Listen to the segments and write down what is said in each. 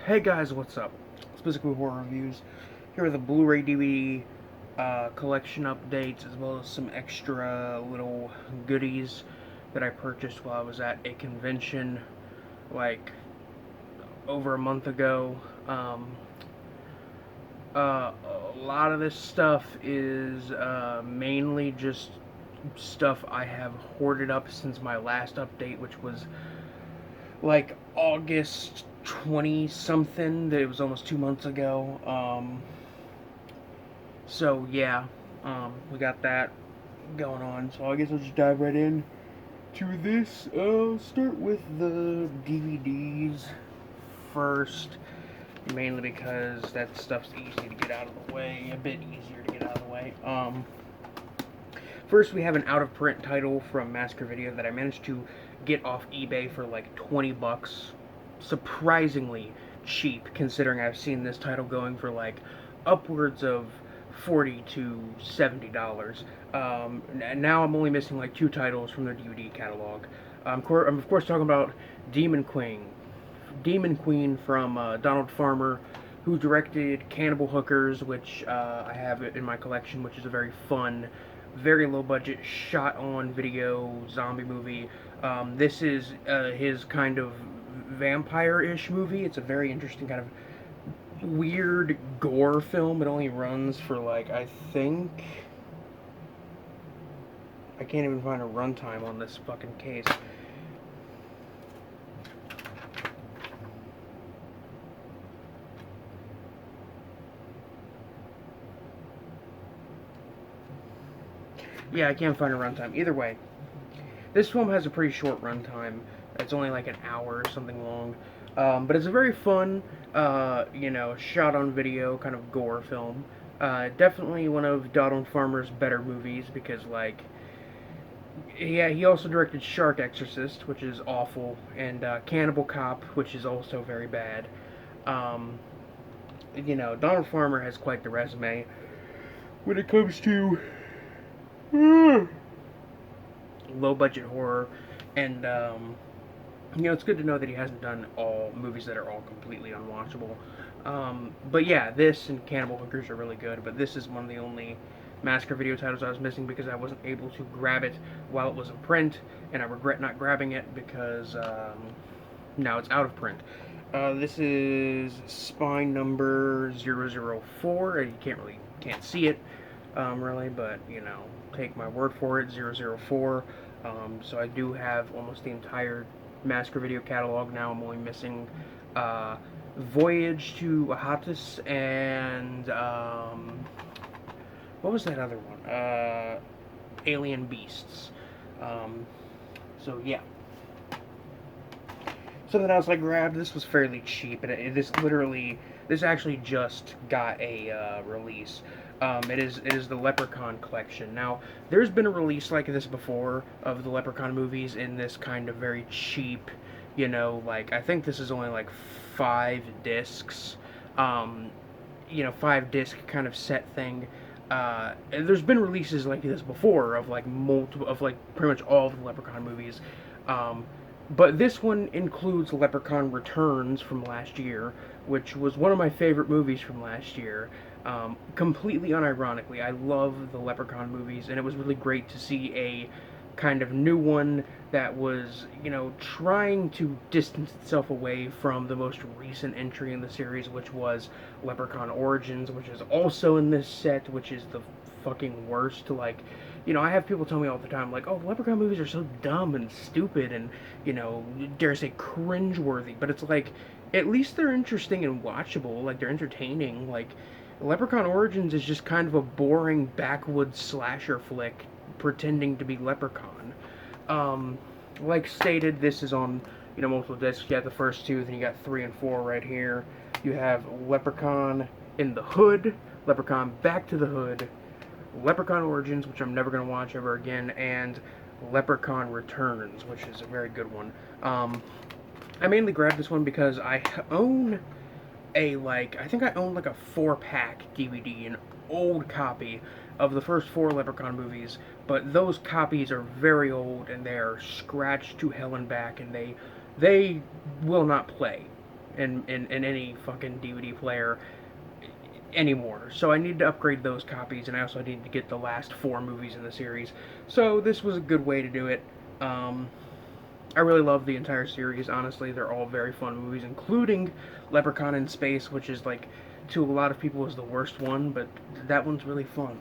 Hey guys, what's up? It's basically horror reviews. Here are the Blu-ray DVD collection updates, as well as some extra little goodies that I purchased while I was at a convention, like over a month ago. A lot of this stuff is mainly just stuff I have hoarded up since my last update, which was like August 20 something. That it was almost 2 months ago. So yeah, we got that going on. So I guess I'll just dive right in to this. Start with the DVDs first, mainly because that stuff's easy to get out of the way, a bit easier to get out of the way. First, we have an out-of-print title from Massacre Video that I managed to get off eBay for like 20 bucks. Surprisingly cheap, considering I've seen this title going for like upwards of $40 to $70. Now I'm only missing like two titles from their DVD catalog. I'm of course talking about Demon Queen. Demon Queen from Donald Farmer, who directed Cannibal Hookers, which I have in my collection, which is a very fun, very low budget, shot on video zombie movie. This is his kind of vampire-ish movie. It's a very interesting kind of weird gore film. It only runs for like, I can't even find a runtime on this fucking case. Yeah, I can't find a runtime. Either way, this film has a pretty short runtime. It's only like an hour or something long. But it's a very fun, shot on video kind of gore film. Definitely one of Donald Farmer's better movies because, like, yeah, he also directed Shark Exorcist, which is awful, and Cannibal Cop, which is also very bad. Um, Donald Farmer has quite the resume when it comes to low budget horror, and it's good to know that he hasn't done all movies that are all completely unwatchable. But yeah, this and Cannibal Hookers are really good, but this is one of the only Massacre Video titles I was missing because I wasn't able to grab it while it was in print, and I regret not grabbing it because now it's out of print. This is spine number 004. You can't see it really, but take my word for it, 004. So I do have almost the entire Massacre Video catalog now. I'm only missing Voyage to Ahatus and what was that other one? Alien Beasts. So yeah. Something else I grabbed. This was fairly cheap, and this actually just got a release. It is the Leprechaun collection. Now, there's been a release like this before of the Leprechaun movies in this kind of very cheap, like I think this is only like 5 discs, 5 disc kind of set thing. And there's been releases like this before of like pretty much all of the Leprechaun movies. But this one includes Leprechaun Returns from last year, which was one of my favorite movies from last year. Completely unironically, I love the Leprechaun movies, and it was really great to see a kind of new one that was, trying to distance itself away from the most recent entry in the series, which was Leprechaun Origins, which is also in this set, which is the fucking worst. Like, I have people tell me all the time, like, oh, Leprechaun movies are so dumb and stupid and, dare I say, cringeworthy. But it's like, at least they're interesting and watchable. Like, they're entertaining. Like, Leprechaun Origins is just kind of a boring backwoods slasher flick pretending to be Leprechaun. Like stated, this is on, multiple discs. You got the first two, then you got 3 and 4 right here. You have Leprechaun in the Hood, Leprechaun Back to the Hood, Leprechaun Origins, which I'm never going to watch ever again, and Leprechaun Returns, which is a very good one. I mainly grabbed this one because I own I think I own like a 4-pack DVD, an old copy of the first 4 Leprechaun movies, but those copies are very old and they are scratched to hell and back, and they will not play. in any fucking DVD player anymore. So I need to upgrade those copies, and I also need to get the last 4 movies in the series. So this was a good way to do it. Um, I really love the entire series, honestly. They're all very fun movies, including Leprechaun in Space, which is, like, to a lot of people is the worst one, but that one's really fun.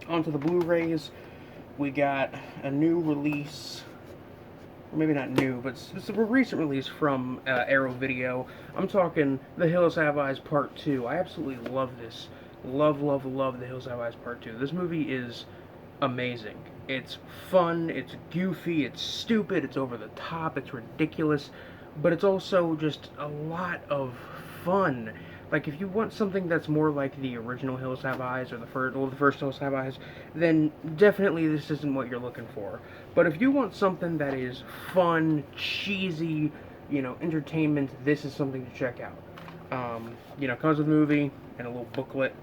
Onto the Blu-rays, we got a new release, or maybe not new, but it's a recent release from Arrow Video. I'm talking The Hills Have Eyes Part 2. I absolutely love this. Love, love, love The Hills Have Eyes Part 2. This movie is amazing. It's fun, it's goofy, it's stupid, it's over the top, it's ridiculous, but it's also just a lot of fun. Like, if you want something that's more like the original Hills Have Eyes, or the first Hills Have Eyes, then definitely this isn't what you're looking for. But if you want something that is fun, cheesy, entertainment, this is something to check out. Comes with a movie and a little booklet.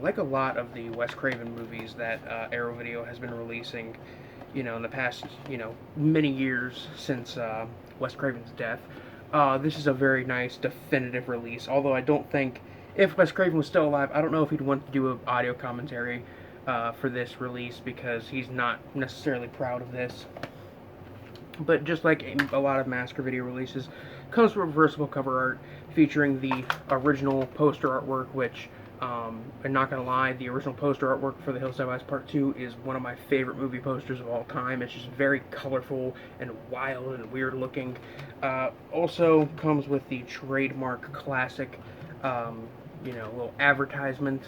Like a lot of the Wes Craven movies that Arrow Video has been releasing, in the past, many years since Wes Craven's death. This is a very nice, definitive release, although I don't think, if Wes Craven was still alive, I don't know if he'd want to do an audio commentary for this release, because he's not necessarily proud of this. But just like a lot of Massacre Video releases, comes with reversible cover art featuring the original poster artwork, which, I'm not gonna lie, the original poster artwork for The Hills Have Eyes Part 2 is one of my favorite movie posters of all time. It's just very colorful and wild and weird looking. Also comes with the trademark classic, little advertisement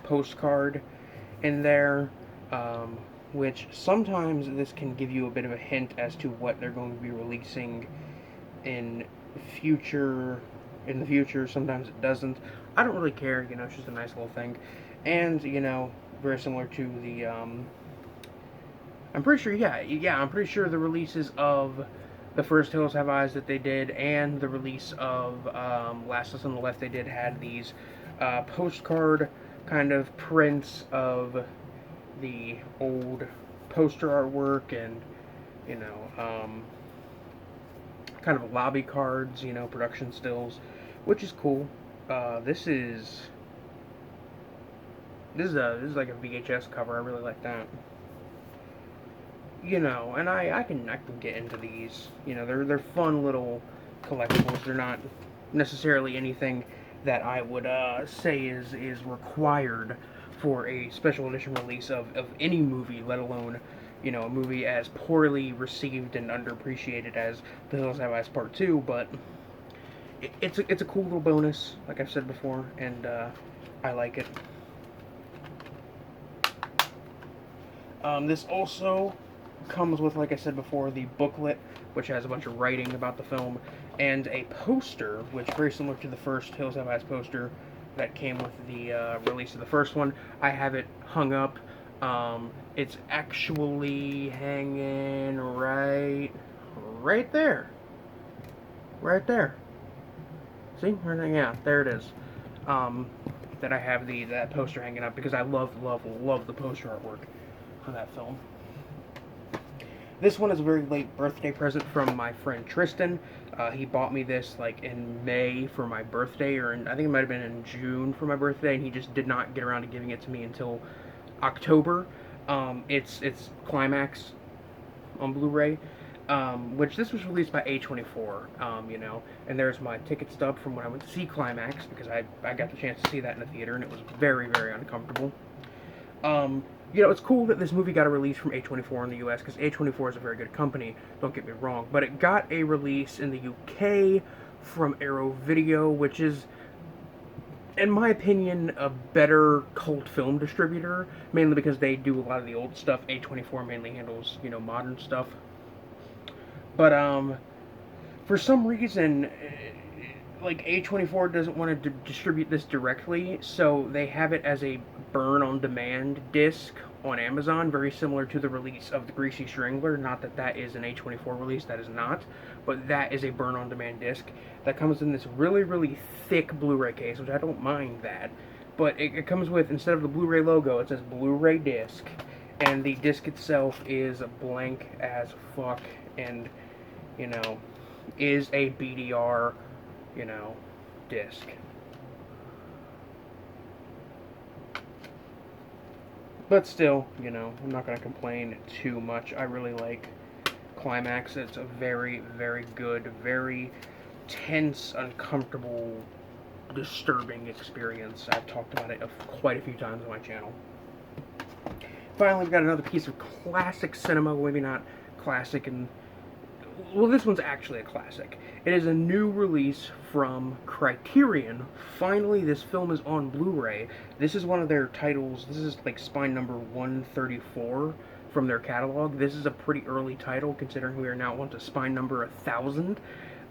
postcard in there, which sometimes this can give you a bit of a hint as to what they're going to be releasing in the future. Sometimes it doesn't. I don't really care, it's just a nice little thing. And, very similar to the, I'm pretty sure the releases of the first Hills Have Eyes that they did, and the release of Last Us on the Left they did, had these postcard kind of prints of the old poster artwork, and, kind of lobby cards, production stills, which is cool. This is like a VHS cover. I really like that. And I can get into these. They're fun little collectibles. They're not necessarily anything that I would say is required for a special edition release of any movie, let alone a movie as poorly received and underappreciated as The Hills Have Eyes Part 2, but it's a cool little bonus, like I've said before, and I like it. This also comes with, like I said before, the booklet, which has a bunch of writing about the film, and a poster, which is very similar to the first Hills Have Eyes poster that came with the release of the first one. I have it hung up. It's actually hanging right there. Right there. See? Yeah, there it is. That I have that poster hanging up, because I love the poster artwork for that film. This one is a very late birthday present from my friend Tristan. He bought me this like in May for my birthday, or I think it might have been in June for my birthday, and he just did not get around to giving it to me until October. It's Climax on Blu-ray, which this was released by A24, and there's my ticket stub from when I went to see Climax, because I got the chance to see that in the theater, and it was very, very uncomfortable. It's cool that this movie got a release from A24 in the US, because A24 is a very good company, don't get me wrong, but it got a release in the UK from Arrow Video, which is, in my opinion, a better cult film distributor, mainly because they do a lot of the old stuff. A24 mainly handles, modern stuff. But, for some reason, like, A24 doesn't want to distribute this directly, so they have it as a burn-on-demand disc on Amazon, very similar to the release of The Greasy Strangler. Not that that is an A24 release, that is not, but that is a burn-on-demand disc that comes in this really, really thick Blu-ray case, which I don't mind that, but it comes with, instead of the Blu-ray logo, it says Blu-ray disc, and the disc itself is blank as fuck, and, is a BDR, you know, disc. But still, you know, I'm not going to complain too much. I really like Climax. It's a very, very good, very tense, uncomfortable, disturbing experience. I've talked about it quite a few times on my channel. Finally, we've got another piece of classic cinema. Well, maybe not classic, and well, this one's actually a classic. It is a new release from Criterion. Finally, this film is on Blu-ray. This is one of their titles. This is like spine number 134 from their catalog. This is a pretty early title, considering we are now on to spine number 1000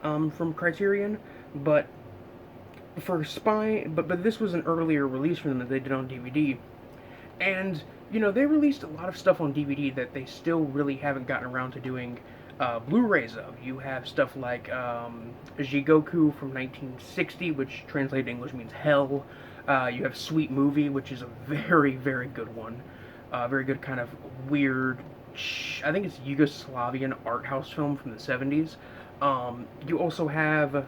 from Criterion. But for spine, but this was an earlier release from them that they did on DVD. And you know, they released a lot of stuff on DVD that they still really haven't gotten around to doing Blu-rays of. You have stuff like Jigoku from 1960, which translated to English means hell. You have Sweet Movie, which is a very, very good one. Very good kind of weird, I think it's Yugoslavian art house film from the 70s. You also have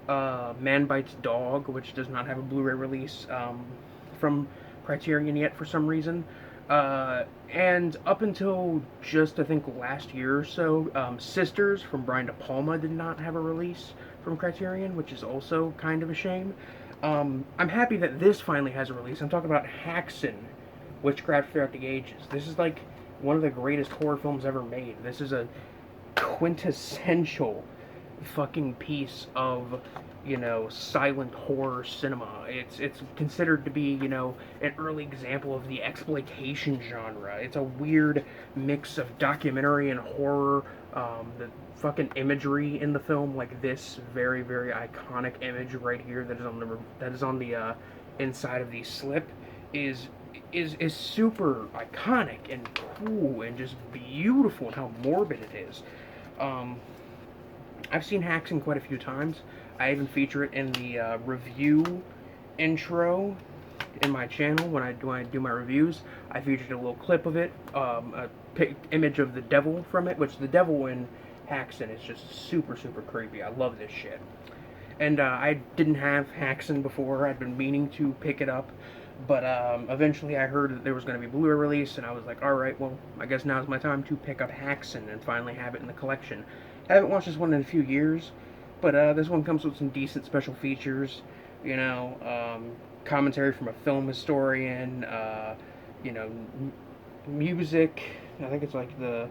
Man Bites Dog, which does not have a Blu-ray release from Criterion yet for some reason. And up until just, I think, last year or so, Sisters from Brian De Palma did not have a release from Criterion, which is also kind of a shame. I'm happy that this finally has a release. I'm talking about Haxan, Witchcraft Throughout the Ages. This is like one of the greatest horror films ever made. This is a quintessential fucking piece of, you know, silent horror cinema. It's considered to be, you know, an early example of the exploitation genre. It's a weird mix of documentary and horror. The fucking imagery in the film, like this very, very iconic image right here that is on the inside of the slip, is super iconic and cool and just beautiful, and how morbid it is. I've seen Haxan quite a few times. I even feature it in the review intro in my channel when I do my reviews. I featured a little clip of it, a image of the devil from it, which the devil in Haxan is just super, super creepy. I love this shit. And I didn't have Haxan before. I'd been meaning to pick it up, but eventually I heard that there was going to be a Blu-ray release, and I was like, alright, well, I guess now's my time to pick up Haxan and finally have it in the collection. I haven't watched this one in a few years, but this one comes with some decent special features, you know, commentary from a film historian, you know, music. I think it's like the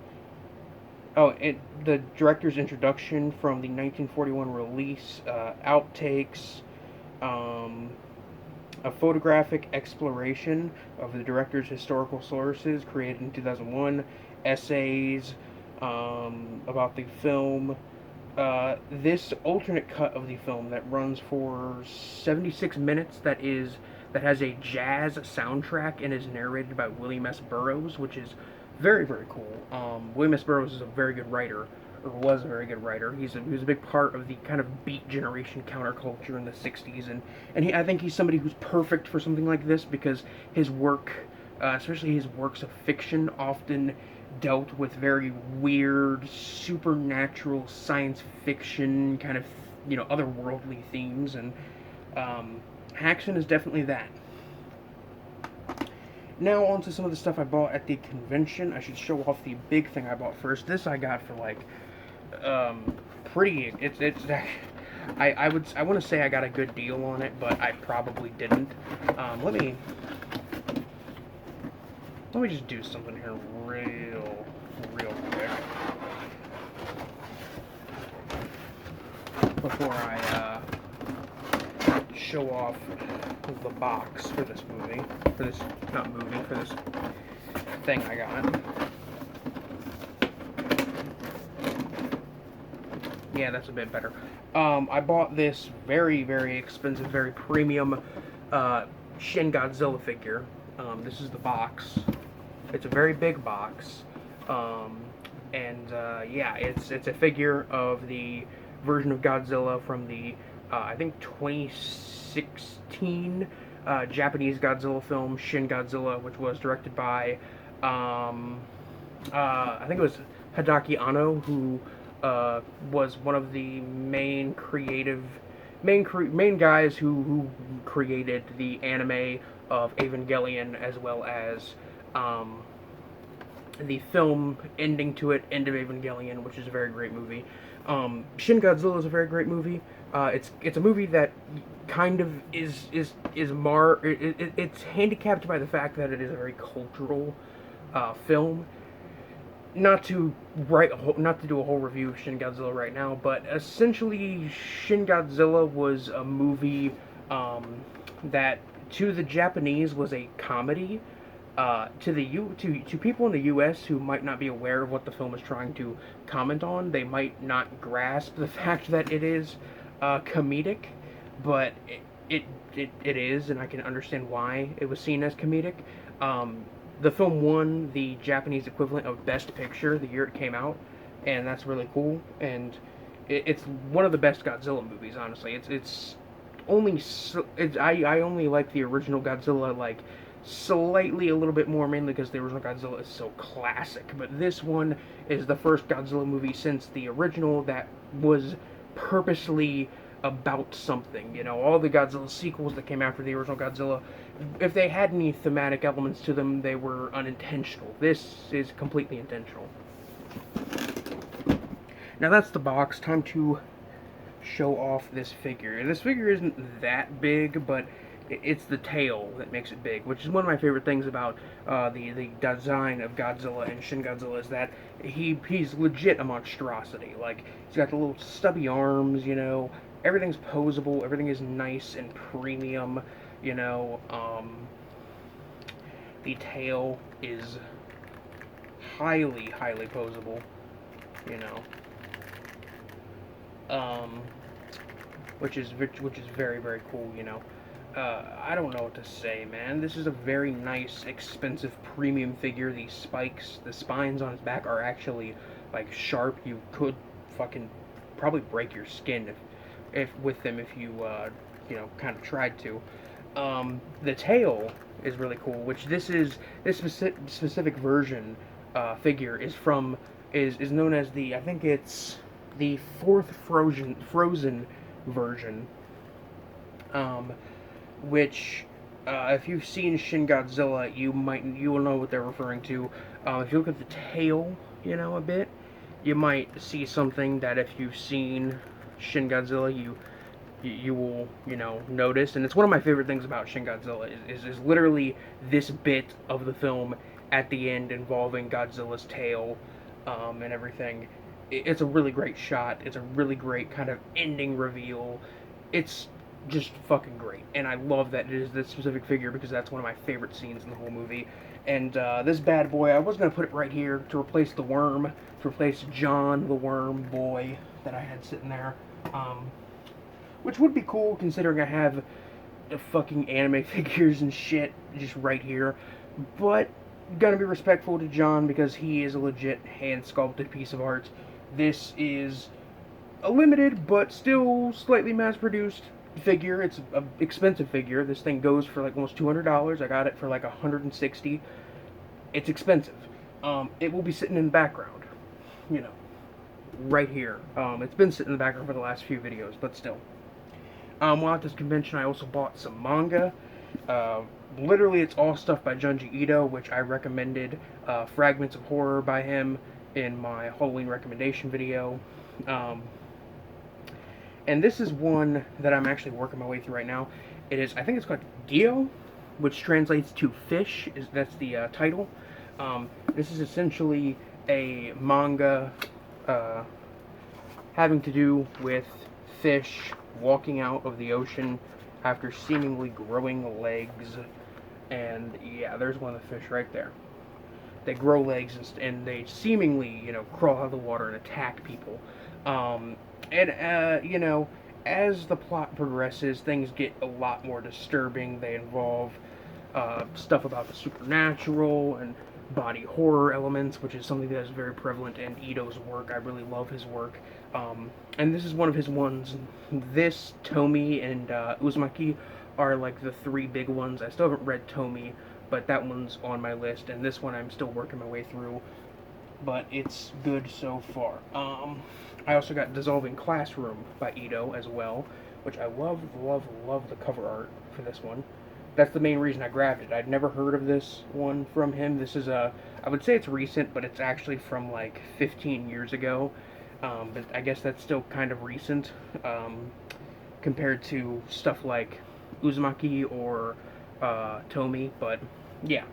director's introduction from the 1941 release, outtakes, a photographic exploration of the director's historical sources created in 2001, essays about the film. This alternate cut of the film that runs for 76 minutes that has a jazz soundtrack and is narrated by William S. Burroughs, which is very, very cool. William S. Burroughs is a very good writer, or was a very good writer. He was a big part of the kind of Beat Generation counterculture in the 60s, and I think he's somebody who's perfect for something like this, because his work, especially his works of fiction, often dealt with very weird, supernatural, science fiction, kind of, you know, otherworldly themes, and Haxan is definitely that. Now on to some of the stuff I bought at the convention. I should show off the big thing I bought first. This I got for like pretty. I want to say I got a good deal on it, but I probably didn't. Let me just do something here real quick before I show off the box for this movie. For this thing I got. Yeah, that's a bit better. I bought this very, very expensive, very premium Shin Godzilla figure. This is the box. It's a very big box. Yeah, it's a figure of the version of Godzilla from the I think 2016 Japanese Godzilla film, Shin Godzilla, which was directed by I think it was Hideaki Anno, who was one of the main creative main guys who created the anime of Evangelion, as well as um, the film ending to it, End of Evangelion, which is a very great movie. Shin Godzilla is a very great movie. It's a movie that kind of it's handicapped by the fact that it is a very cultural film. Not to do a whole review of Shin Godzilla right now, but essentially Shin Godzilla was a movie that to the Japanese was a comedy. To people in the U.S. who might not be aware of what the film is trying to comment on, they might not grasp the fact that it is comedic, but it is, and I can understand why it was seen as comedic. The film won the Japanese equivalent of Best Picture the year it came out, and that's really cool. And it's one of the best Godzilla movies, honestly. It's only I only like the original Godzilla like slightly a little bit more, mainly because the original Godzilla is so classic. But this one is the first Godzilla movie since the original that was purposely about something. You know, all the Godzilla sequels that came after the original Godzilla, if they had any thematic elements to them, they were unintentional. This is completely intentional. Now that's the box. Time to show off this figure. This figure isn't that big, but it's the tail that makes it big, which is one of my favorite things about the design of Godzilla and Shin Godzilla, is that he's legit a monstrosity. Like, he's got the little stubby arms, you know, everything's posable, everything is nice and premium, you know. The tail is highly posable, you know. Which is very cool, you know. I don't know what to say, man. This is a very nice, expensive, premium figure. These spikes, the spines on his back are actually, like, sharp. You could fucking probably break your skin if with them, if you, you know, kind of tried to. The tail is really cool, which this specific version, figure is from, is known as the, I think it's the fourth Frozen version. Which, if you've seen Shin Godzilla, you will know what they're referring to. If you look at the tail, you know, a bit, you might see something that if you've seen Shin Godzilla, you will, you know, notice. And it's one of my favorite things about Shin Godzilla is literally this bit of the film at the end involving Godzilla's tail, and everything. It's a really great shot. It's a really great kind of ending reveal. It's just fucking great, and I love that it is this specific figure because that's one of my favorite scenes in the whole movie. And this bad boy, I was gonna put it right here to replace the worm, to replace John the Worm boy that I had sitting there, which would be cool considering I have the fucking anime figures and shit just right here. But gonna be respectful to John because he is a legit hand sculpted piece of art. This is a limited but still slightly mass produced figure. It's an expensive figure. This thing goes for like almost $200. I got it for like $160. It's expensive. It will be sitting in the background, you know, right here. It's been sitting in the background for the last few videos, but still. While at this convention, I also bought some manga. Literally, it's all stuff by Junji Ito, which I recommended Fragments of Horror by him in my Halloween recommendation video. And this is one that I'm actually working my way through right now. I think it's called Gyo, which translates to fish. That's the title. This is essentially a manga having to do with fish walking out of the ocean after seemingly growing legs. And yeah, there's one of the fish right there. They grow legs and they seemingly, you know, crawl out of the water and attack people. You know, as the plot progresses, things get a lot more disturbing. They involve stuff about the supernatural and body horror elements, which is something that is very prevalent in Ito's work. I really love his work. And this is one of his ones. This, Tomi, and Uzumaki are like the three big ones. I still haven't read Tomi, but that one's on my list, and this one I'm still working my way through. But it's good so far. I also got Dissolving Classroom by Ito as well, which I love the cover art for this one. That's the main reason I grabbed it. I'd never heard of this one from him. This is I would say it's recent, but it's actually from like 15 years ago. But I guess that's still kind of recent compared to stuff like Uzumaki or Tomy. But yeah,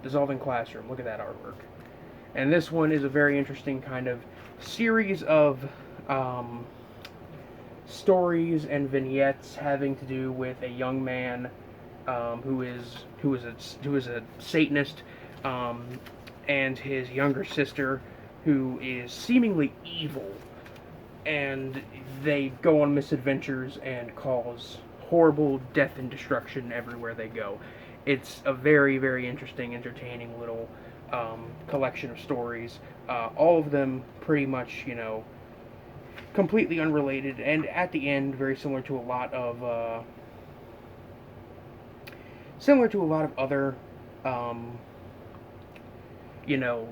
Dissolving Classroom. Look at that artwork. And this one is a very interesting kind of series of um, stories and vignettes having to do with a young man who is a Satanist, um, and his younger sister, who is seemingly evil, and they go on misadventures and cause horrible death and destruction everywhere they go. It's a very interesting, entertaining little collection of stories. All of them pretty much, completely unrelated, and at the end, very similar to a lot of other, um, you know,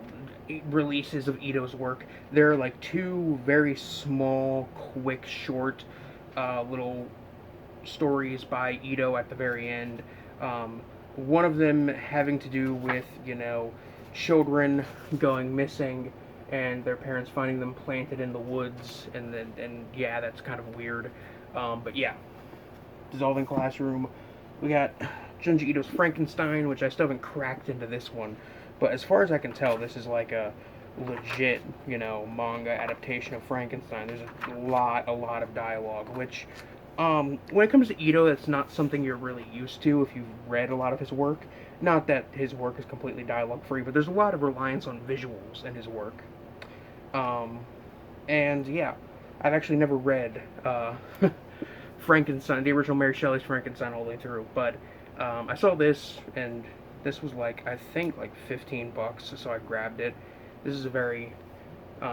releases of Ito's work. There are like two very small, quick, short, little stories by Ito at the very end. One of them having to do with, children going missing and their parents finding them planted in the woods, and yeah, that's kind of weird. But yeah, Dissolving Classroom. We got Junji Ito's Frankenstein, which I still haven't cracked into this one, but as far as I can tell, this is like a legit, manga adaptation of Frankenstein. There's a lot of dialogue, which, when it comes to Ito, that's not something you're really used to if you've read a lot of his work. Not that his work is completely dialogue free, but there's a lot of reliance on visuals in his work. Um, and yeah, I've actually never read Frankenstein, the original Mary Shelley's Frankenstein, all the way through, but I saw this, and this was like, I think like $15, so I grabbed it. This is a very,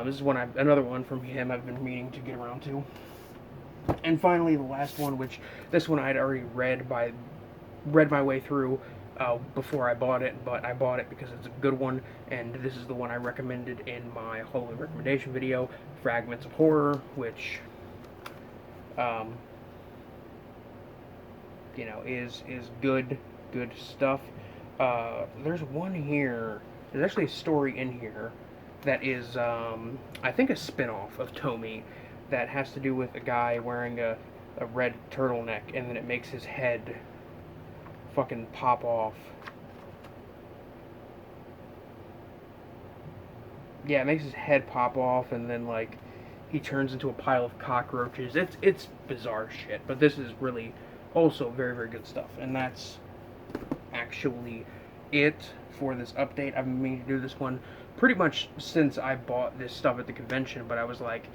this is another one from him I've been meaning to get around to. And finally, the last one, which this one I'd already read my way through before I bought it, but I bought it because it's a good one, and this is the one I recommended in my Halloween recommendation video, Fragments of Horror, which, is good stuff. There's one here. There's actually a story in here that is, I think, a spin-off of Tomy that has to do with a guy wearing a red turtleneck, and then it makes his head fucking pop off. Yeah, it makes his head pop off, and then, like, he turns into a pile of cockroaches. It's bizarre shit, but this is really also very good stuff, and that's actually it for this update. I've been meaning to do this one pretty much since I bought this stuff at the convention, but I was like,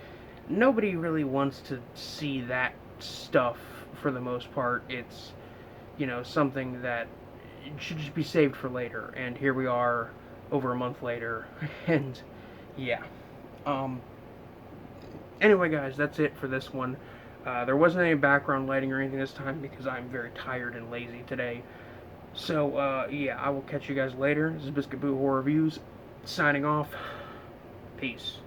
nobody really wants to see that stuff for the most part. It's, something that should just be saved for later, and here we are over a month later, and yeah. Anyway, guys, that's it for this one. There wasn't any background lighting or anything this time because I'm very tired and lazy today. So, yeah, I will catch you guys later. This is Biscuit Boo Horror Reviews, signing off. Peace.